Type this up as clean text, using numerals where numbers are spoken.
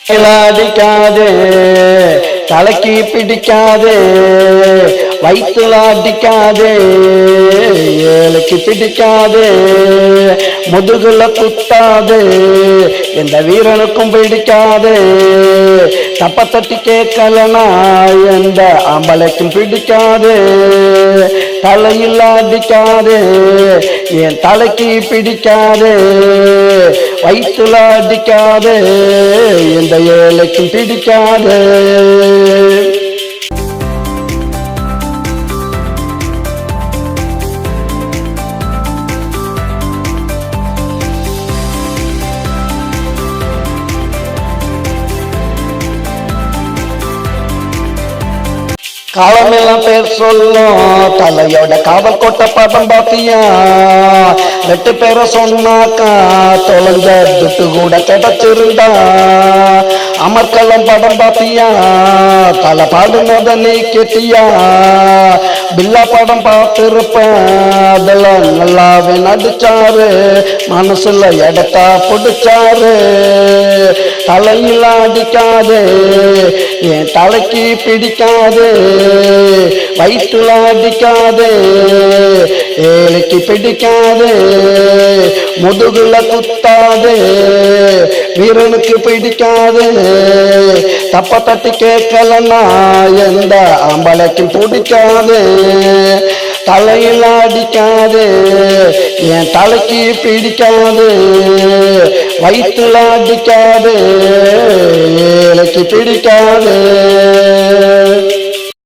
அடிக்காதே தலைக்கு பிடிக்காதே வயிற்றுல அடிக்காதே ஏழைக்கு பிடிக்காதே முதுகுல குத்தாதே எந்த வீரனுக்கும் பிடிக்காதே தப்ப தட்டி கேட்கலனா எந்த ஆம்பளைக்கும் பிடிக்காதே தலையில் அடிக்காதே என் தலைக்கு பிடிக்காதே வயிற்றுல அடிக்காதே எந்த ஏழைக்கும் பிடிக்காதே. காலமெல்லாம் பேர் சொல்லும் தலையோட காவல் கோட்டை படம் பாத்தியா 2 பேரை சொன்னாக்கா தொலைஞ்ச துட்டு கூட கிடைச்சிருந்தா அமர்கலம் படம் பாத்தியா தலை பாடுனத நீ கேட்டியா பில்லா படம் பார்த்திருப்பேன் அதெல்லாம் நல்லாவே நடிச்சாரு மனசுல இடத்தா பிடிச்சாரு தலையில் அடிக்காதே என் தலைக்கு பிடிக்காதே வயிற்றுல அடிக்காதே ஏழைக்கு பிடிக்காதே முதுகுல குத்தாதே வீரனுக்கு பிடிக்காதே தப்ப தட்டி கேட்கலன்னா எந்த ஆம்பளைக்கும் பிடிக்காதே தலையில் அடிக்காதே என் தலைக்கு பிடிக்காதே வயிற்றுல அடிக்காதே ஏழைக்கு பிடிக்காதே.